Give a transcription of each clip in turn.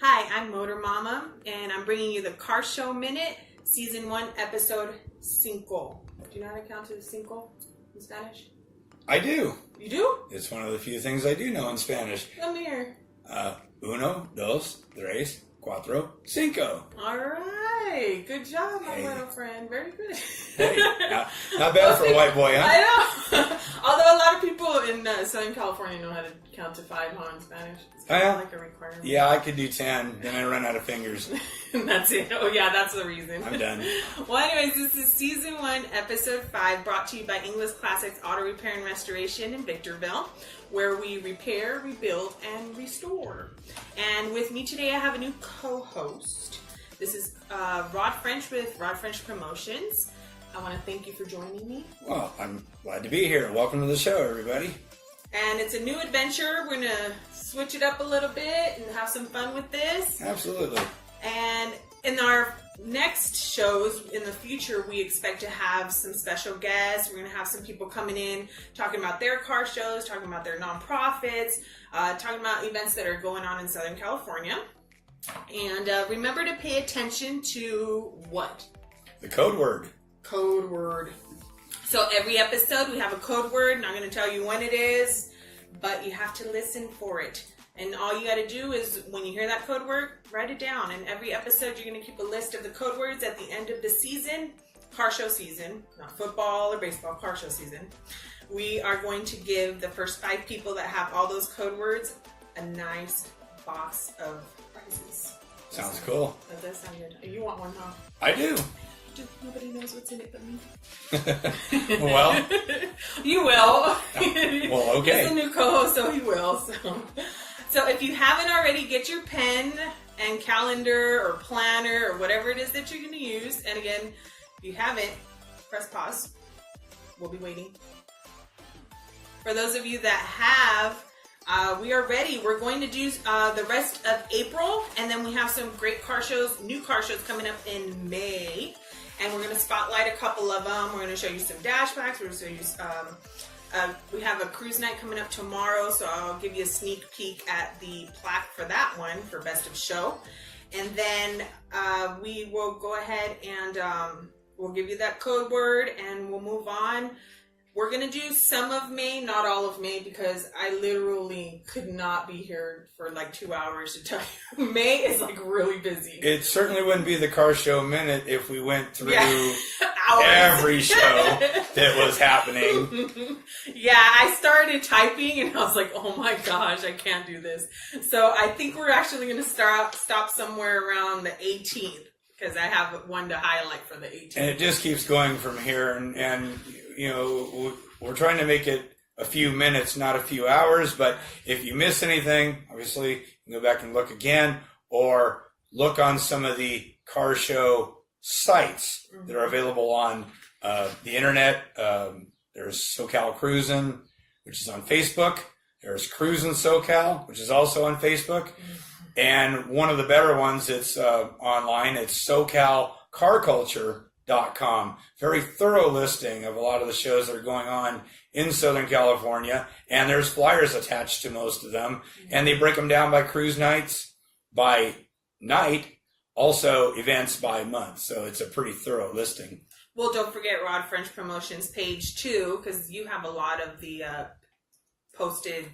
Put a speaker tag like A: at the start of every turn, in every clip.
A: Hi, I'm Motor Mama, and I'm bringing you the Car Show Minute, Season 1, Episode 5. Do you know how to count to 5 in Spanish?
B: I do.
A: You do?
B: It's one of the few things I do know in Spanish.
A: Come here.
B: Uno, dos, tres, cuatro, cinco.
A: All right. Good job, my little friend. Very good.
B: Hey, not bad for a white boy, huh?
A: I know. Although a lot of people in Southern California know how to count to 5 in Spanish. It's kind of like a requirement.
B: Yeah, I could do 10, then I run out of fingers.
A: And that's it. Oh, yeah, that's the reason.
B: I'm done.
A: Well, anyways, this is Season 1, Episode 5, brought to you by English Classics Auto Repair and Restoration in Victorville, where we repair, rebuild, and restore. And with me today, I have a new co-host. This is Rod French with Rod French Promotions. I want to thank you for joining me.
B: Well, I'm glad to be here. Welcome to the show, everybody.
A: And it's a new adventure. We're going to switch it up a little bit and have some fun with this.
B: Absolutely.
A: And in our next shows in the future, we expect to have some special guests. We're going to have some people coming in talking about their car shows, talking about their nonprofits, talking about events that are going on in Southern California. And remember to pay attention to what?
B: The code word.
A: Code word. So every episode we have a code word. Not going to tell you when it is, but you have to listen for it. And all you got to do is, when you hear that code word, write it down. And every episode, you're going to keep a list of the code words at the end of the season, car show season, not football or baseball, car show season. We are going to give the first 5 people that have all those code words a nice box of prizes.
B: Sounds cool.
A: That does sound good. You want one, huh?
B: I do.
A: Nobody knows what's in it but me.
B: Well.
A: You will.
B: Well, okay.
A: He's a new co-host, so he will. So if you haven't already, get your pen and calendar or planner or whatever it is that you're going to use. And again, if you haven't, press pause. We'll be waiting. For those of you that have, we are ready. We're going to do the rest of April, and then we have some great car shows, new car shows coming up in May. And we're going to spotlight a couple of them. We're going to show you some dashbacks. We're going to show you we have a cruise night coming up tomorrow, so I'll give you a sneak peek at the plaque for that one for Best of Show. And then we will go ahead and we'll give you that code word, and we'll move on. We're going to do some of May, not all of May, because I literally could not be here for like 2 hours to tell you. May is like really busy.
B: It certainly wouldn't be the car show minute if we went through
A: every
B: show that was happening.
A: Yeah, I started typing and I was like, oh my gosh, I can't do this. So I think we're actually going to stop somewhere around the 18th, because I have one to highlight for the 18th. And
B: it just keeps going from here, and you know, we're trying to make it a few minutes, not a few hours, but if you miss anything, obviously, you can go back and look again, or look on some of the car show sites that are available on the internet. There's SoCal Cruisin', which is on Facebook. There's Cruisin' SoCal, which is also on Facebook. And one of the better ones that's online, it's SoCalCarCulture.com. Very thorough listing of a lot of the shows that are going on in Southern California, and there's flyers attached to most of them, and they break them down by cruise nights, by night, also events by month, so it's a pretty thorough listing.
A: Well, don't forget Rod French Promotions page 2, because you have a lot of the posted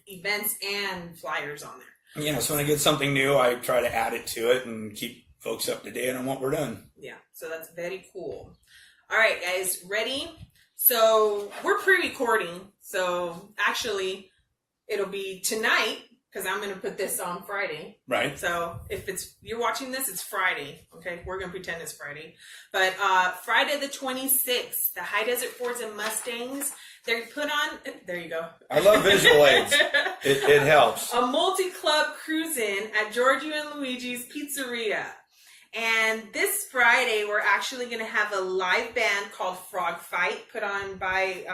A: events and flyers on there.
B: Yeah, so when I get something new, I try to add it to it and keep folks up to date on what we're doing.
A: Yeah, so that's very cool. All right, guys, ready? So we're pre-recording. So actually, it'll be tonight, because I'm going to put this on Friday.
B: Right.
A: So if you're watching this, it's Friday. Okay, we're going to pretend it's Friday. But Friday the 26th, the High Desert Fords and Mustangs, they put on, there you go.
B: I love visual aids. It helps.
A: A multi-club cruise-in at Giorgio and Luigi's Pizzeria. And this Friday, we're actually going to have a live band called Frog Fight, put on by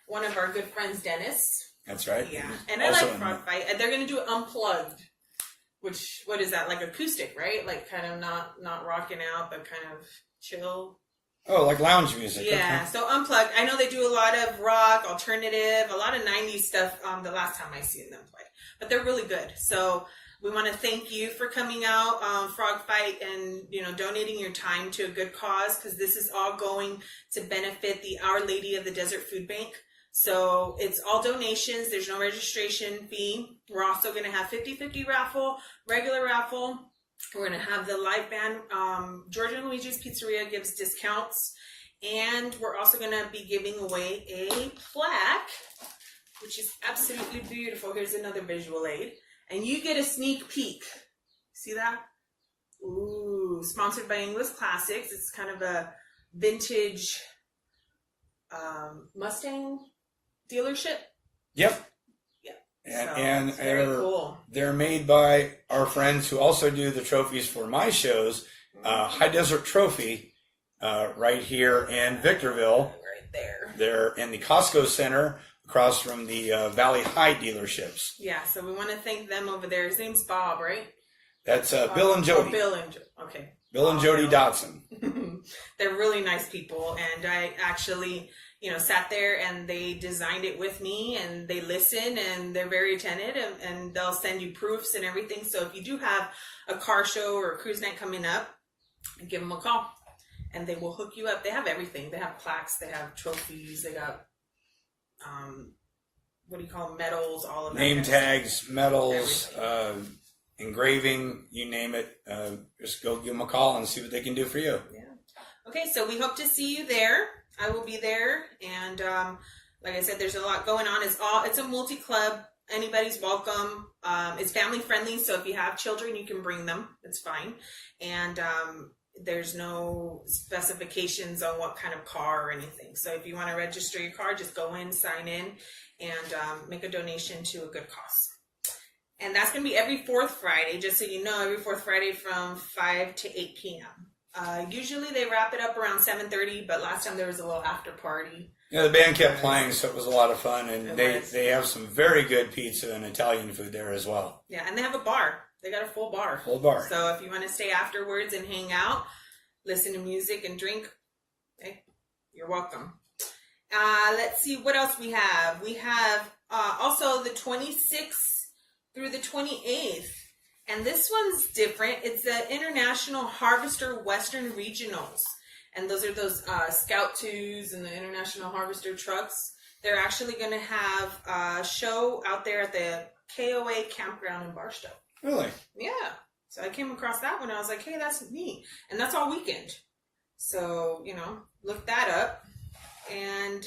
A: one of our good friends, Dennis.
B: That's right.
A: Yeah, and I like Frog Fight. They're going to do it unplugged, which, what is that, like acoustic, right? Like kind of not rocking out, but kind of chill.
B: Oh, like lounge music.
A: Yeah,
B: okay.
A: So unplugged. I know they do a lot of rock, alternative, a lot of 90s stuff the last time I seen them play. But they're really good. So We want to thank you for coming out, Frog Fight, and donating your time to a good cause, because this is all going to benefit the Our Lady of the Desert Food Bank. So it's all donations. There's no registration fee. We're also going to have 50-50 raffle, regular raffle. We're going to have the live band. George and Luigi's Pizzeria gives discounts. And we're also going to be giving away a plaque, which is absolutely beautiful. Here's another visual aid. And you get a sneak peek. See that? Ooh, sponsored by English Classics. It's kind of a vintage Mustang dealership.
B: Yep. And
A: very cool.
B: They're made by our friends who also do the trophies for my shows. High Desert Trophy, right here in Victorville.
A: Right there.
B: They're in the Costco Center across from the Valley High dealerships.
A: Yeah, so we want to thank them over there. His name's Bob, right?
B: That's Bill and Jody.
A: Oh, Bill and Jody. Okay.
B: Bill and Jody Dotson.
A: They're really nice people, and I actually, sat there and they designed it with me, and they listen, and they're very attentive, and they'll send you proofs and everything. So if you do have a car show or a cruise night coming up, give them a call, and they will hook you up. They have everything. They have plaques, they have trophies, they got what do you call them? Medals, all of that.
B: Name tags, medals, engraving, you name it. Just go give them a call and see what they can do for you.
A: Yeah. Okay, so we hope to see you there. I will be there, and like I said, there's a lot going on. It's a multi-club. Anybody's welcome. It's family friendly, so if you have children, you can bring them. It's fine. And there's no specifications on what kind of car or anything. So if you want to register your car, just go in, sign in, and make a donation to a good cause. And that's going to be every fourth Friday, just so you know, every fourth Friday from 5 to 8 p.m. Usually they wrap it up around 7:30, but last time there was a little after party.
B: Yeah, the band kept playing, so it was a lot of fun, and they have some very good pizza and Italian food there as well.
A: Yeah, and they have a bar. They got a full bar.
B: Full bar.
A: So if you want to stay afterwards and hang out, listen to music and drink, okay, you're welcome. Let's see what else we have. We have also the 26th through the 28th. And this one's different. It's the International Harvester Western Regionals. And those are those Scout 2s and the International Harvester trucks. They're actually going to have a show out there at the KOA campground in Barstow.
B: Really?
A: Yeah. So I came across that one. I was like, hey, that's neat. And that's all weekend. So, look that up. And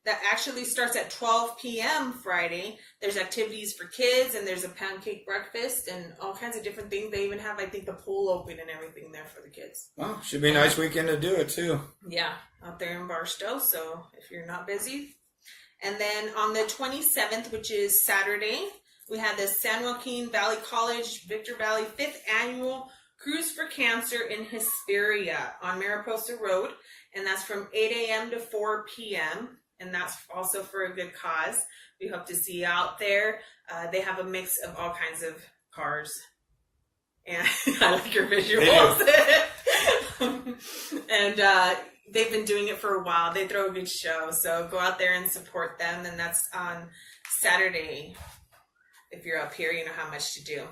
A: that actually starts at 12 p.m. Friday. There's activities for kids, and there's a pancake breakfast and all kinds of different things. They even have, I think, the pool open and everything there for the kids.
B: Well, should be a nice weekend to do it, too.
A: Yeah, out there in Barstow, so if you're not busy. And then on the 27th, which is Saturday, we have the San Joaquin Valley College Victor Valley 5th Annual Cruise for Cancer in Hesperia on Mariposa Road. And that's from 8 a.m. to 4 p.m., and that's also for a good cause. We hope to see you out there. They have a mix of all kinds of cars. And I like your visuals. And they've been doing it for a while. They throw a good show. So go out there and support them. And that's on Saturday. If you're up here, you know how much to do.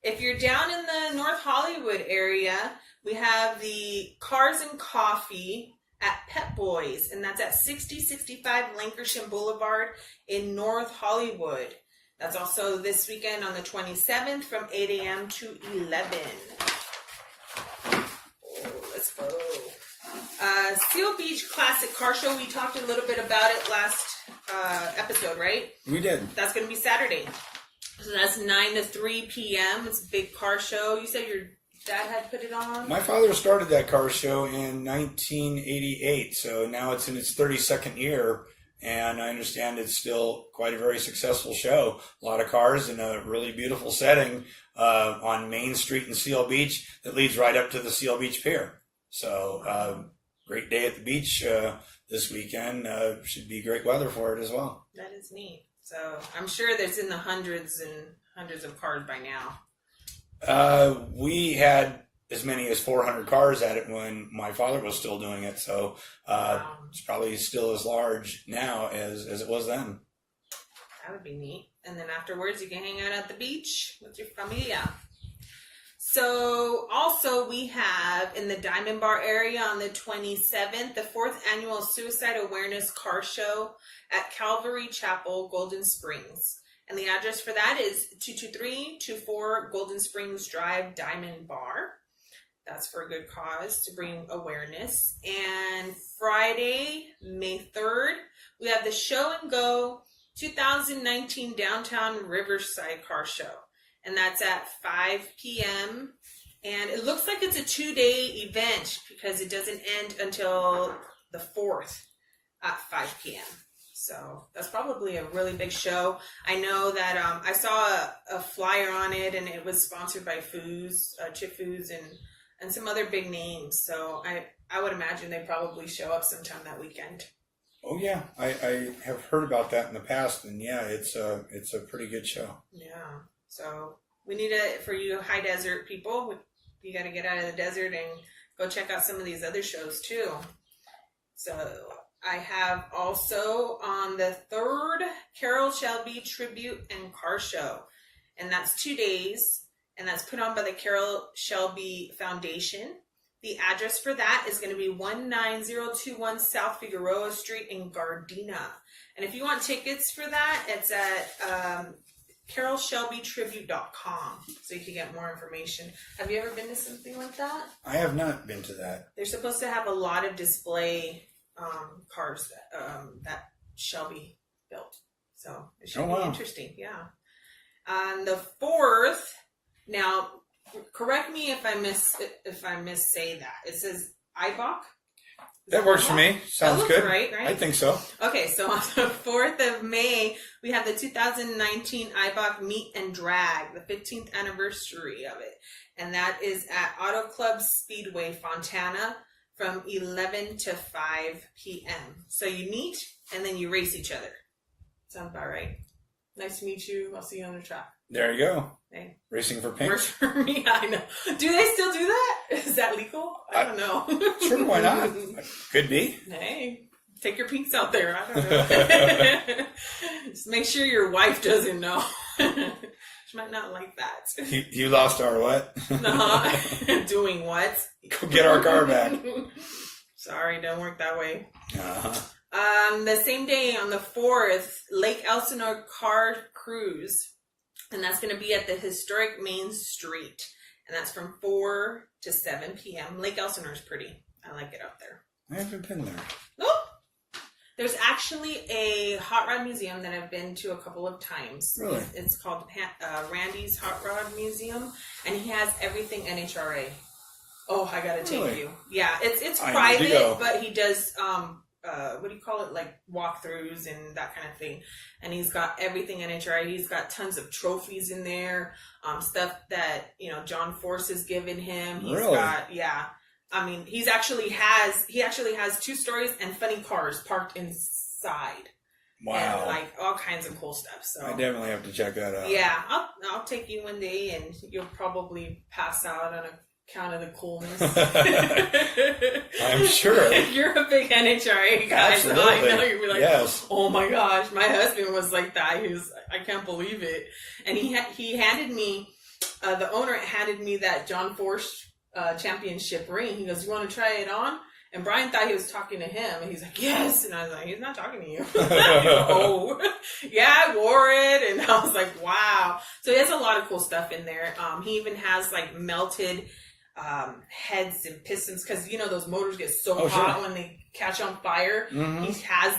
A: If you're down in the North Hollywood area, we have the Cars and Coffee at Pep Boys, and that's at 6065 Lankershim Boulevard in North Hollywood. That's also this weekend on the 27th from 8 a.m. to 11. Oh, let's go. Seal Beach Classic Car Show. We talked a little bit about it last episode, right?
B: We did.
A: That's going to be Saturday. So that's 9 to 3 p.m. It's a big car show. You said your dad had put it on?
B: My father started that car show in 1988, so now it's in its 32nd year, and I understand it's still quite a very successful show. A lot of cars in a really beautiful setting on Main Street in Seal Beach that leads right up to the Seal Beach Pier. So great day at the beach this weekend. Should be great weather for it as well.
A: That is neat. So I'm sure there's in the hundreds and hundreds of cars by now.
B: We had as many as 400 cars at it when my father was still doing it, so
A: Wow.
B: it's probably still as large now as it was then.
A: That would be neat. And then afterwards, you can hang out at the beach with your familia. So also we have in the Diamond Bar area on the 27th, the 4th annual Suicide Awareness Car Show at Calvary Chapel, Golden Springs. And the address for that is 22324 Golden Springs Drive, Diamond Bar. That's for a good cause to bring awareness. And Friday, May 3rd, we have the Show and Go 2019 Downtown Riverside Car Show. And that's at 5 p.m. And it looks like it's a 2-day event because it doesn't end until the 4th at 5 p.m. So that's probably a really big show. I know that I saw a flyer on it, and it was sponsored by Chip Foods, and some other big names. So I would imagine they probably show up sometime that weekend.
B: Oh yeah, I have heard about that in the past, and yeah, it's a pretty good show.
A: Yeah. So we need it for you high desert people. You got to get out of the desert and go check out some of these other shows too. So I have also on the 3rd, Carol Shelby Tribute and Car Show. And that's 2 days. And that's put on by the Carol Shelby Foundation. The address for that is going to be 19021 South Figueroa Street in Gardena. And if you want tickets for that, it's at CarolShelbyTribute.com, so you can get more information. Have you ever been to something like that?
B: I have not been to that.
A: They're supposed to have a lot of display cars that Shelby built, so it should be interesting. Yeah. On the 4th, now correct me if I missay that. It says IBOC.
B: That works for me. Sounds good.
A: Right?
B: I think so.
A: Okay, so on the 4th of May, we have the 2019 IBOC Meet and Drag, the 15th anniversary of it. And that is at Auto Club Speedway, Fontana, from 11 to 5 p.m. So you meet, and then you race each other. Sounds about right. Nice to meet you. I'll see you on the track.
B: There you go.
A: Hey.
B: Racing for pink.
A: Works for me, I know. Do they still do that? Is that legal? I don't know.
B: Sure, why not? Could be.
A: Hey, take your pinks out there. I don't know. Just make sure your wife doesn't know. She might not like that.
B: You lost our what?
A: Doing what?
B: Go get our car back.
A: Sorry, don't work that way.
B: Uh-huh.
A: The same day on the 4th, Lake Elsinore Car Cruise. And that's going to be at the historic Main Street. And that's from 4 to 7 p.m. Lake Elsinore is pretty. I like it up there.
B: I haven't been there.
A: Nope. There's actually a hot rod museum that I've been to a couple of times.
B: Really?
A: It's called Randy's Hot Rod Museum. And he has everything NHRA. Oh, I got to take you. Yeah, it's private, but he does... what do you call it? Like walkthroughs and that kind of thing. And he's got everything in NHRA. He's got tons of trophies in there, stuff that, John Force has given him. He's got, yeah. I mean, he actually has 2 stories and funny cars parked inside.
B: Wow.
A: And like all kinds of cool stuff. So
B: I definitely have to check that out.
A: Yeah, I'll take you one day and you'll probably pass out on account of the coolness.
B: I'm sure.
A: You're a big NHRA guy.
B: Absolutely.
A: So I know you'll be like,
B: yes.
A: Oh my gosh, my husband was like that. He was, I can't believe it. And he handed me, the owner handed me that John Force championship ring. He goes, you want to try it on? And Brian thought he was talking to him. And he's like, yes. And I was like, he's not talking to you. No. Yeah, I wore it. And I was like, wow. So he has a lot of cool stuff in there. He even has like melted heads and pistons, because those motors get so hot when they catch on fire. Mm-hmm. He has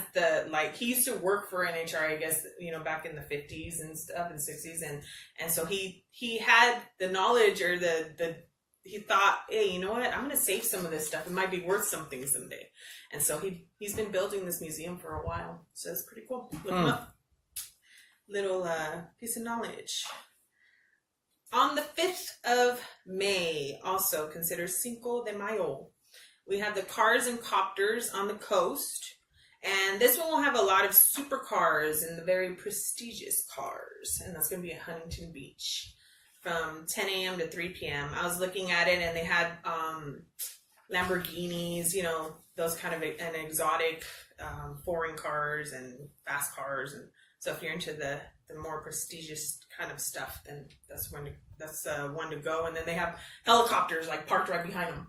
A: he used to work for NHRA, I guess, back in the 50s and stuff, and 60s, and so he had the knowledge, or he thought, hey, you know what, I'm gonna save some of this stuff, it might be worth something someday. And so he's been building this museum for a while, so it's pretty cool. Look him up. Little piece of knowledge. On the 5th of May, also considered Cinco de Mayo, we have the Cars and Copters on the coast. And this one will have a lot of supercars and the very prestigious cars. And that's going to be at Huntington Beach from 10 a.m. to 3 p.m. I was looking at it, and they had Lamborghinis, those kind of an exotic foreign cars and fast cars and So if you're into the more prestigious kind of stuff, then that's one to go. And then they have helicopters like parked right behind them.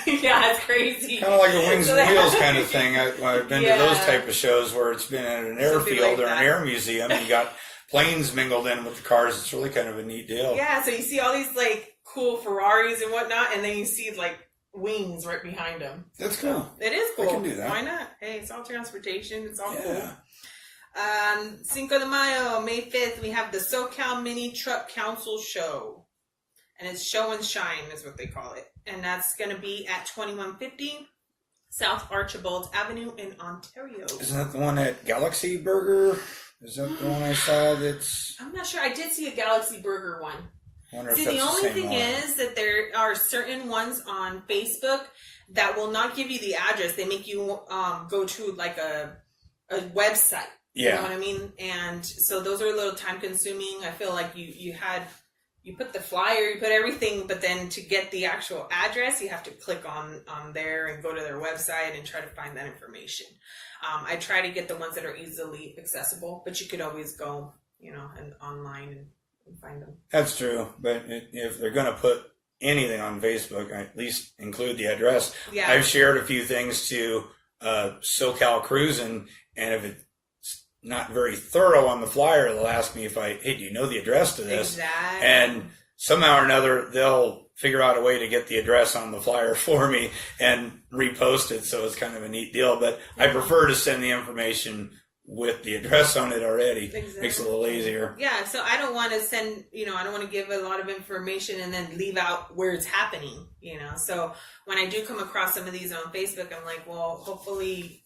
A: Yeah, it's crazy.
B: Kind of like a Wings and Wheels kind of thing. I've been to those type of shows where it's been at an airfield or an air museum, and you got planes mingled in with the cars. It's really kind of a neat deal.
A: Yeah, so you see all these like cool Ferraris and whatnot, and then you see like wings right behind them.
B: That's cool.
A: It is cool.
B: I can do that.
A: Why not? Hey, it's all transportation. It's all
B: Yeah.
A: cool. Cinco de Mayo, May 5th, we have the SoCal Mini Truck Council Show. And it's Show and Shine is what they call it. And that's going to be at 2150 South Archibald Avenue in Ontario.
B: Isn't that the one at Galaxy Burger? Is that the one I saw that's...
A: I'm not sure. I did see a Galaxy Burger one.
B: I wonder if
A: See,
B: that's
A: the only thing
B: one.
A: is that there are certain ones on Facebook that will not give you the address. They make you go to like a website.
B: Yeah.
A: You know what I mean? And so those are a little time consuming. I feel like you put the flyer, you put everything, but then to get the actual address, you have to click on there and go to their website and try to find that information. I try to get the ones that are easily accessible, but you could always go, and online and find them.
B: That's true, but if they're going to put anything on Facebook, I at least include the address.
A: Yeah.
B: I've shared a few things to SoCal Cruising, and if it's not very thorough on the flyer, they'll ask me hey, do you know the address to this?
A: Exactly.
B: And somehow or another, they'll figure out a way to get the address on the flyer for me and repost it, so it's kind of a neat deal. But I prefer to send the information with the address on it already.
A: Exactly.
B: Makes it a little easier.
A: Yeah, so I don't want to send, I don't want to give a lot of information and then leave out where it's happening, So when I do come across some of these on Facebook, I'm like, well, hopefully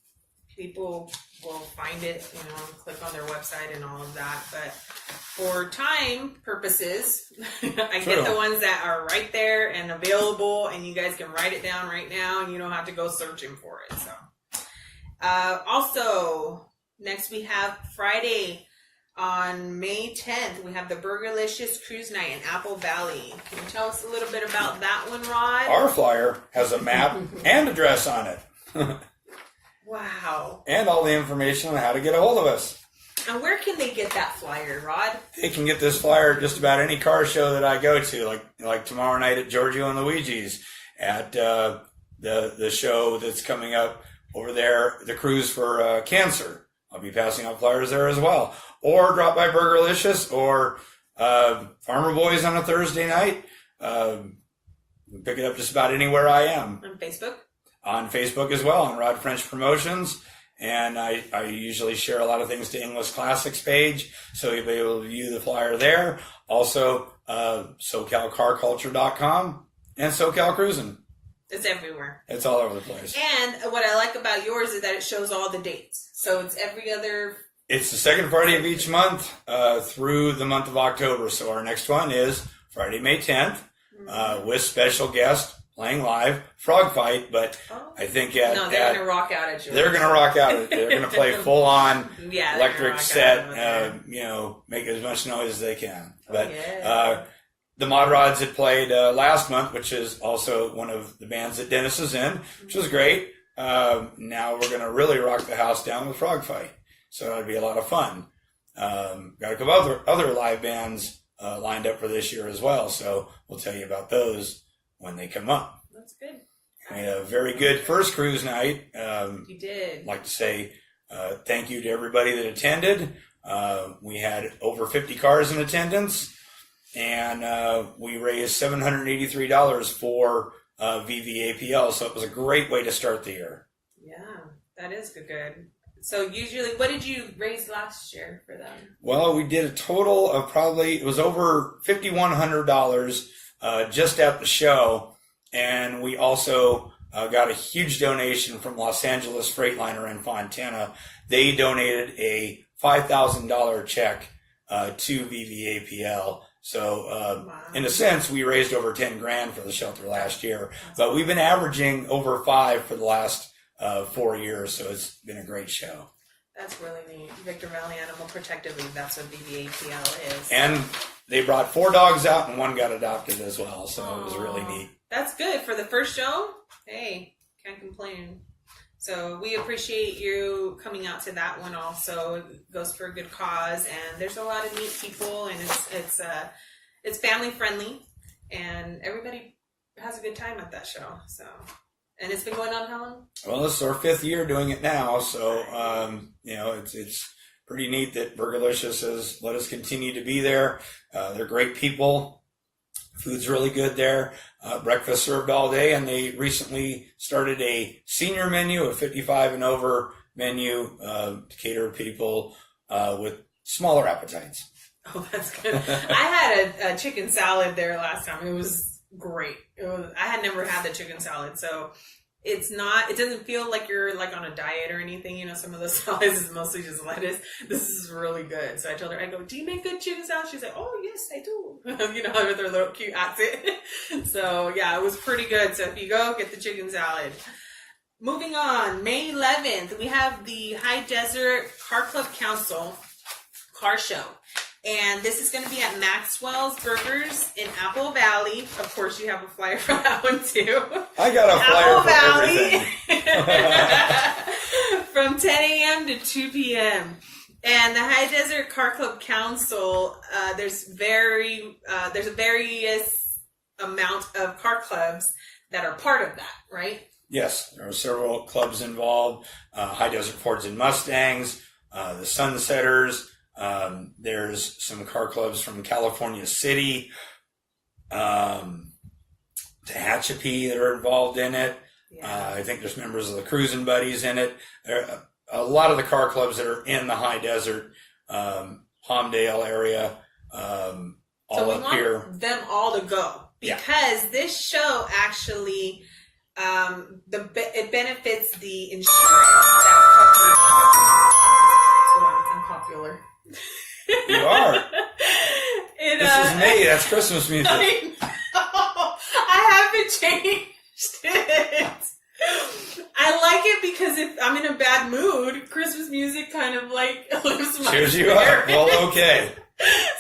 A: people will find it, and click on their website and all of that. But for time purposes, I get the ones that are right there and available, and you guys can write it down right now, and you don't have to go searching for it. So, also, next we have Friday on May 10th, we have the Burgerlicious Cruise Night in Apple Valley. Can you tell us a little bit about that one, Rod?
B: Our flyer has a map and address on it.
A: Wow.
B: And all the information on how to get a hold of us.
A: And where can they get that flyer, Rod?
B: They can get this flyer at just about any car show that I go to, like tomorrow night at Giorgio and Luigi's, at the show that's coming up over there, the Cruise for Cancer. I'll be passing out flyers there as well. Or drop by Burgerlicious or Farmer Boys on a Thursday night. Pick it up just about anywhere I am.
A: On Facebook?
B: On Facebook as well, on Rod French Promotions. And I usually share a lot of things to English Classics page, so you'll be able to view the flyer there. Also, SoCalCarCulture.com and SoCal Cruising.
A: It's everywhere.
B: It's all over the place.
A: And what I like about yours is that it shows all the dates. So it's every other...
B: It's the second Friday of each month through the month of October. So our next one is Friday, May 10th, with special guest playing live, Frog Fight, but I think
A: they're going to rock out at yours.
B: They're going to rock out. They're going to play full-on electric set, make as much noise as they can. But the Mod Rods had played last month, which is also one of the bands that Dennis is in, which was great. Now we're going to really rock the house down with Frog Fight. So that'll be a lot of fun. Got a couple other live bands lined up for this year as well, so we'll tell you about those when they come up.
A: That's good.
B: We had a very good first cruise night.
A: You did.
B: I'd like to say thank you to everybody that attended. We had over 50 cars in attendance, and we raised $783 for VVAPL, so it was a great way to start the year.
A: Yeah, that is good. So usually, what did you raise last year for them?
B: Well, we did a total of it was over $5,100 just at the show. And we also got a huge donation from Los Angeles Freightliner in Fontana. They donated a $5,000 check to VVAPL. So in a sense, we raised over $10,000 for the shelter last year. But we've been averaging over $5,000 for the last 4 years. So it's been a great show.
A: That's really neat. Victor Valley Animal Protective League, that's what VVAPL is.
B: And they brought 4 dogs out and 1 got adopted as well. So it was really neat.
A: That's good for the first show. Hey, can't complain. So we appreciate you coming out to that one also. It goes for a good cause, and there's a lot of neat people, and it's family friendly, and everybody has a good time at that show. So, and it's been going on how long?
B: Well, this is our 5th year doing it now, so it's pretty neat that Burgerlicious has let us continue to be there. They're great people. Food's really good there. Breakfast served all day, and they recently started a senior menu, a 55 and over menu to cater to people with smaller appetites.
A: Oh, that's good. I had a chicken salad there last time. It was great. I had never had the chicken salad, so it doesn't feel like you're like on a diet or anything. You know, some of those salads is mostly just lettuce. This is really good. So I told her, I go, do you make good chicken salad? She's like, oh, yes, I do. You know, with her little cute accent. So yeah, it was pretty good. So if you go, get the chicken salad. Moving on, May 11th, we have the High Desert Car Club Council car show. And this is going to be at Maxwell's Burgers in Apple Valley. Of course, you have a flyer for that one too.
B: I got a flyer
A: Apple
B: for everything.
A: From 10 a.m. to 2 p.m. And the High Desert Car Club Council, there's a various amount of car clubs that are part of that, right?
B: Yes, there are several clubs involved. High Desert Fords and Mustangs, the Sunsetters. There's some car clubs from California City, Tehachapi that are involved in it.
A: Yeah.
B: I think there's members of the Cruising Buddies in it. There are a lot of the car clubs that are in the High Desert, Palmdale area, all
A: so
B: up here.
A: Them all to go because this show actually it benefits the insurance that covers. I'm popular.
B: You are. This is me. That's Christmas music.
A: I haven't changed it. I like it because if I'm in a bad mood, Christmas music kind of like lifts my
B: cheers you up. Well, okay.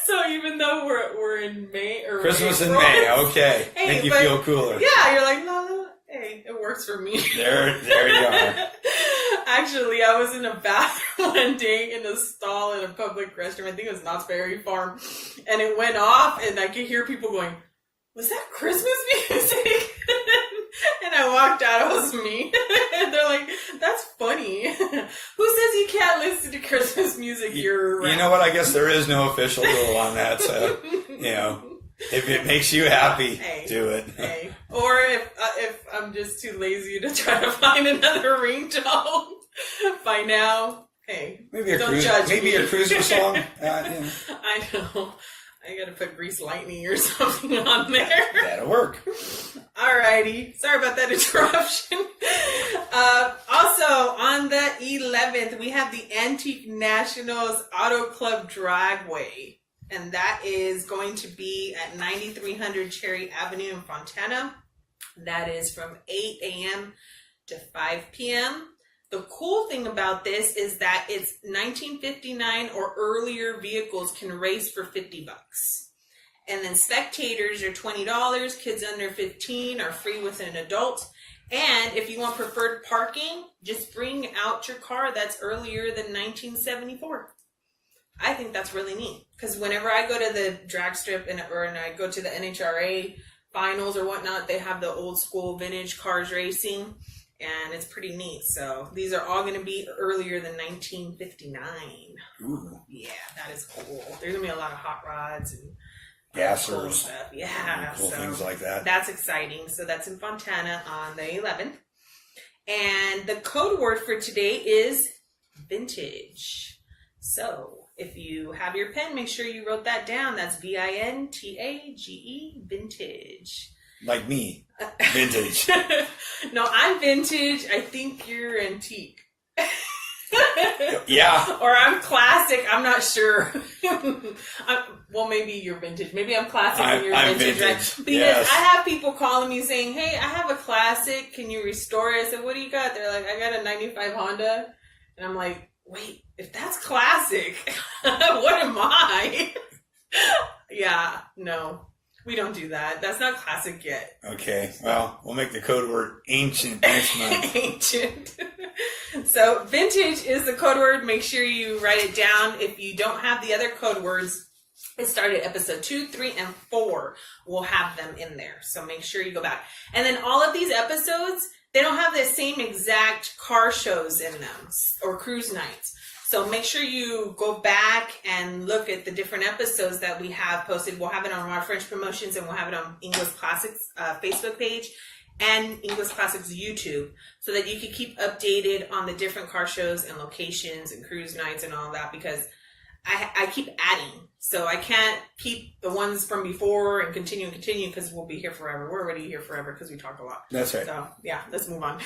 A: So even though we're in May or
B: Christmas
A: April,
B: in May, okay,
A: hey,
B: make you feel cooler.
A: Yeah, you're like no. Hey, it works for me.
B: There you are.
A: Actually, I was in a bathroom one day in a stall in a public restroom. I think it was Knott's Berry Farm. And it went off, and I could hear people going, was that Christmas music? And I walked out. It was me. And they're like, that's funny. Who says you can't listen to Christmas music year-round?
B: You know what? I guess there is no official rule on that. So, if it makes you happy, do it.
A: Hey. Or if I'm just too lazy to try to find another ringtone by now, hey,
B: maybe a cruiser song.
A: I know. I gotta put Grease Lightning or something on there.
B: That'll work.
A: Alrighty. Sorry about that interruption. Also, on the 11th, we have the Antique Nationals Auto Club Dragway. And that is going to be at 9300 Cherry Avenue in Fontana. That is from 8 a.m. to 5 p.m. The cool thing about this is that it's 1959 or earlier vehicles can race for $50. And then spectators are $20. Kids under 15 are free with an adult. And if you want preferred parking, just bring out your car that's earlier than 1974. I think that's really neat because whenever I go to the drag strip and I go to the NHRA finals or whatnot, they have the old school vintage cars racing, and it's pretty neat. So these are all going to be earlier than 1959.
B: Ooh.
A: Yeah, that is cool. There's going to be a lot of hot rods and
B: cool
A: stuff. Yeah,
B: cool things like that.
A: That's exciting. So that's in Fontana on the 11th. And the code word for today is vintage. So if you have your pen, make sure you wrote that down. That's VINTAGE, vintage.
B: Like me, vintage.
A: No, I'm vintage. I think you're antique.
B: Yeah.
A: Or I'm classic. I'm not sure. Well, maybe you're vintage. Maybe I'm classic and you're vintage. Right? Because
B: yes.
A: I have people calling me saying, hey, I have a classic. Can you restore it? I said, what do you got? They're like, I got a 95 Honda. And I'm like, wait, if that's classic, what am I? Yeah, no. We don't do that. That's not classic yet.
B: Okay, well, we'll make the code word ancient next month.
A: Ancient. So vintage is the code word. Make sure you write it down. If you don't have the other code words, it started episode 2, 3, and 4. We'll have them in there. So make sure you go back. And then all of these episodes, they don't have the same exact car shows in them or cruise nights. So make sure you go back and look at the different episodes that we have posted. We'll have it on our French Promotions, and we'll have it on English Classics Facebook page and English Classics YouTube, so that you can keep updated on the different car shows and locations and cruise nights and all that, because I keep adding. So I can't keep the ones from before and continue because we'll be here forever. We're already here forever because we talk a lot.
B: That's right.
A: So yeah, let's move on.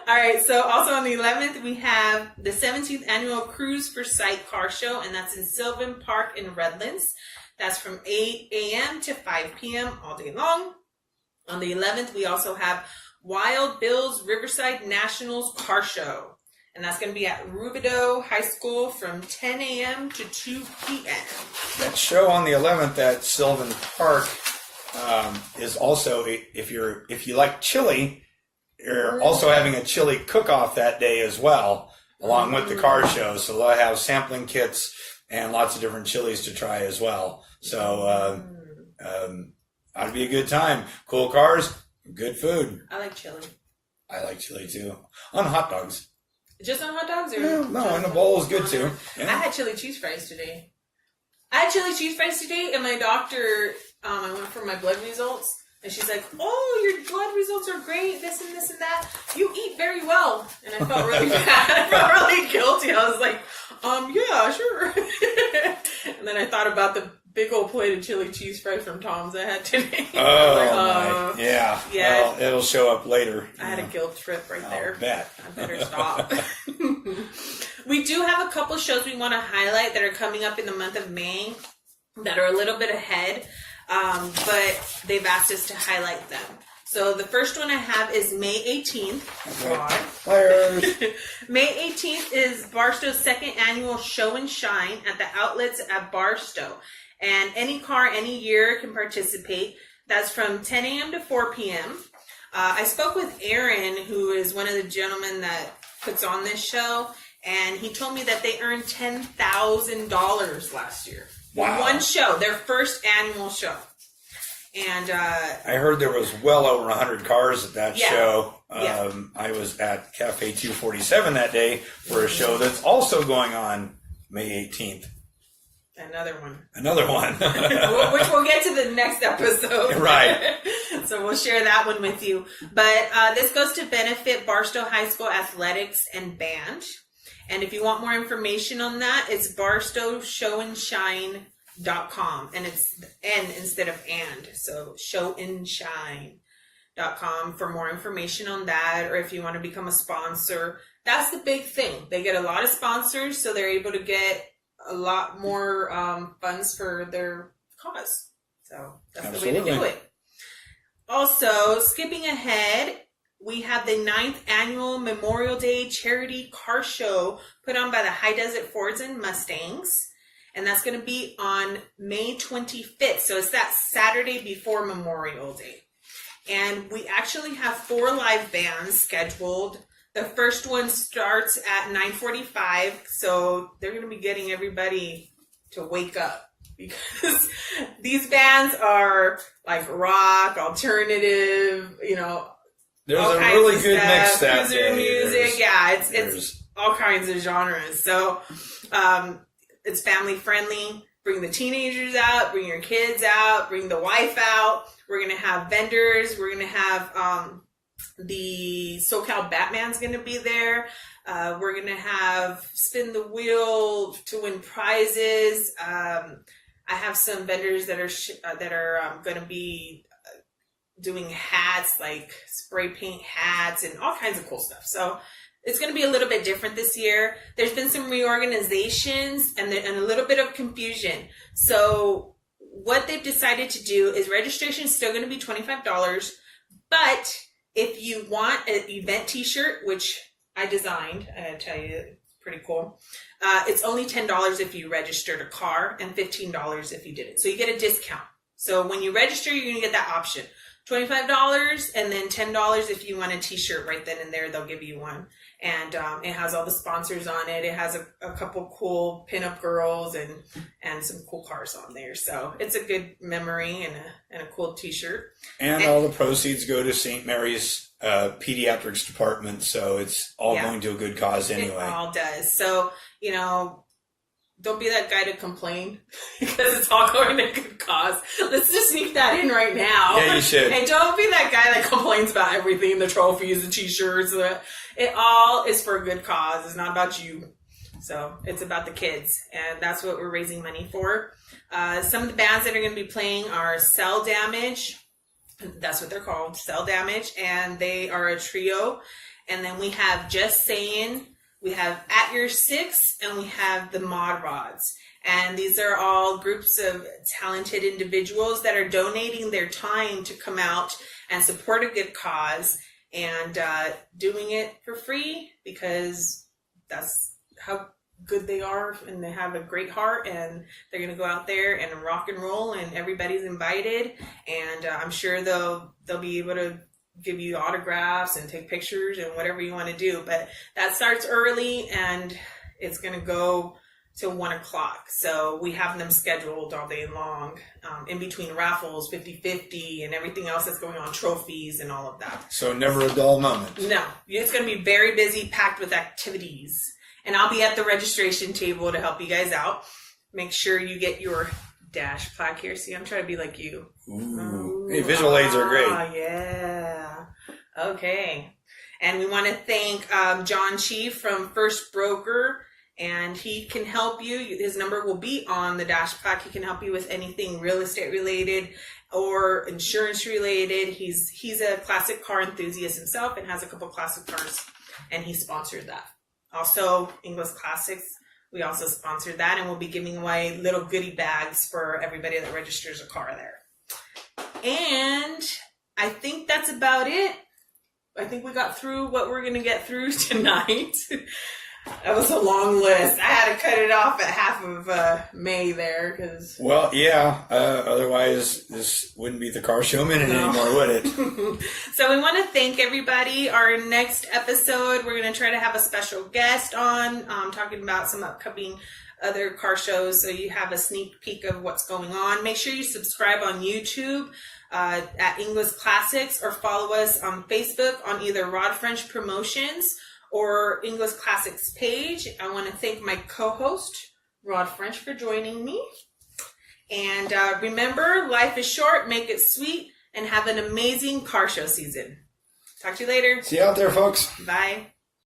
A: All right, so also on the 11th, we have the 17th Annual Cruise for Sight Car Show, and that's in Sylvan Park in Redlands. That's from 8 a.m. to 5 p.m. all day long. On the 11th, we also have Wild Bill's Riverside Nationals Car Show, and that's going to be at Rubidoux High School from 10 a.m. to 2 p.m.
B: That show on the 11th at Sylvan Park is also, if you like chili, you're also having a chili cook-off that day as well, along with the car show. So they'll have sampling kits and lots of different chilies to try as well. So ought to be a good time. Cool cars, good food.
A: I like chili.
B: I like chili too. On hot dogs.
A: Just on hot dogs? Or
B: Yeah, no, in a bowl is good too.
A: I
B: Yeah.
A: had chili cheese fries today. And my doctor, I went for my blood results, and she's like, "Oh, your blood results are great, this and this and that. You eat very well." And I felt really bad. I felt really guilty. I was like, yeah, sure. And then I thought about the big old plate of chili cheese fries from Tom's I had today.
B: Oh,
A: Like,
B: my. Yeah.
A: yeah.
B: Well, it'll show up later.
A: I had a guilt trip right there.
B: I'll bet.
A: I better stop. We do have a couple shows we want to highlight that are coming up in the month of May that are a little bit ahead, but they've asked us to highlight them. So the first one I have is May 18th.
B: Flyers.
A: May 18th is Barstow's second annual Show and Shine at the outlets at Barstow. And any car, any year can participate. That's from 10 a.m. to 4 p.m. I spoke with Aaron, who is one of the gentlemen that puts on this show, and he told me that they earned $10,000 last year.
B: Wow.
A: One show, their first annual show. And
B: I heard there was well over 100 cars at that show.
A: Yeah.
B: I was at Cafe 247 that day for a show that's also going on May 18th.
A: another one.
B: Another one.
A: Which we'll get to the next episode.
B: Right.
A: So we'll share that one with you. But this goes to benefit Barstow High School Athletics and Band. And if you want more information on that, it's barstowshowandshine.com. And it's N instead of and. So showandshine.com for more information on that. Or if you want to become a sponsor. That's the big thing. They get a lot of sponsors, so they're able to get a lot more funds for their cause. So that's the way to do it. Also, skipping ahead, we have the 9th annual Memorial Day Charity Car Show put on by the High Desert Fords and Mustangs. And that's going to be on May 25th. So it's that Saturday before Memorial Day. And we actually have 4 live bands scheduled. The first one starts at 9:45. So they're going to be getting everybody to wake up. Because these bands are like rock, alternative, you know,
B: there's
A: all
B: a
A: kinds
B: really
A: of
B: good
A: stuff,
B: mix that
A: cruiser
B: day.
A: music. Yeah, it's all kinds of genres. So it's family friendly. Bring the teenagers out, bring your kids out, bring the wife out. We're gonna have vendors. We're gonna have the SoCal Batman's gonna be there. We're gonna have spin the wheel to win prizes. I have some vendors that are going to be doing hats, like spray paint hats and all kinds of cool stuff. So it's going to be a little bit different this year. There's been some reorganizations and a little bit of confusion. So what they've decided to do is registration is still going to be $25. But if you want an event t-shirt, which I designed, I gotta tell you, pretty cool. It's only $10 if you registered a car and $15 if you didn't. So you get a discount. So when you register, you're going to get that option. $25 and then $10 if you want a t-shirt right then and there, they'll give you one. And it has all the sponsors on it. It has a couple cool pinup girls and some cool cars on there. So it's a good memory and a cool t-shirt.
B: And all the proceeds go to St. Mary's pediatrics department. So it's all going to a good cause anyway.
A: It all does. So, you know, don't be that guy to complain because it's all going to good cause. Let's just sneak that in right now.
B: Yeah, you should.
A: And don't be that guy that complains about everything, the trophies, the t-shirts. It all is for a good cause. It's not about you. So it's about the kids. And that's what we're raising money for. Some of the bands that are going to be playing are Cell Damage. That's what they're called, Cell Damage. And they are a trio. And then we have Just Saying. We have At Your Six, and we have the Mod Rods. And these are all groups of talented individuals that are donating their time to come out and support a good cause and doing it for free because that's how good they are and they have a great heart and they're going to go out there and rock and roll and everybody's invited. And I'm sure they'll be able to give you autographs and take pictures and whatever you want to do. But that starts early and it's going to go till 1 o'clock. So we have them scheduled all day long, in between raffles, 50-50 and everything else that's going on, trophies and all of that.
B: So never a dull moment.
A: No, it's going to be very busy, packed with activities. And I'll be at the registration table to help you guys out. Make sure you get your Dash plaque here. See, I'm trying to be like you.
B: Ooh. Hey, visual aids are great.
A: Oh, yeah. Okay. And we want to thank John Chief from First Broker, and he can help you. His number will be on the Dash plaque. He can help you with anything real estate related or insurance related. He's a classic car enthusiast himself and has a couple classic cars, and he sponsored that. Also, English Classics. We also sponsored that, and we'll be giving away little goodie bags for everybody that registers a car there. And I think that's about it. I think we got through what we're going to get through tonight. That was a long list. I had to cut it off at half of May there because.
B: Well, yeah. Otherwise, this wouldn't be the Car Show Minute anymore, would it?
A: So we want to thank everybody. Our next episode, we're going to try to have a special guest on, talking about some upcoming other car shows, so you have a sneak peek of what's going on. Make sure you subscribe on YouTube at English Classics, or follow us on Facebook on either Rod French Promotions or English Classics page. I want to thank my co-host, Rod French, for joining me. And remember, life is short, make it sweet, and have an amazing car show season. Talk to you later.
B: See you out there, folks.
A: Bye.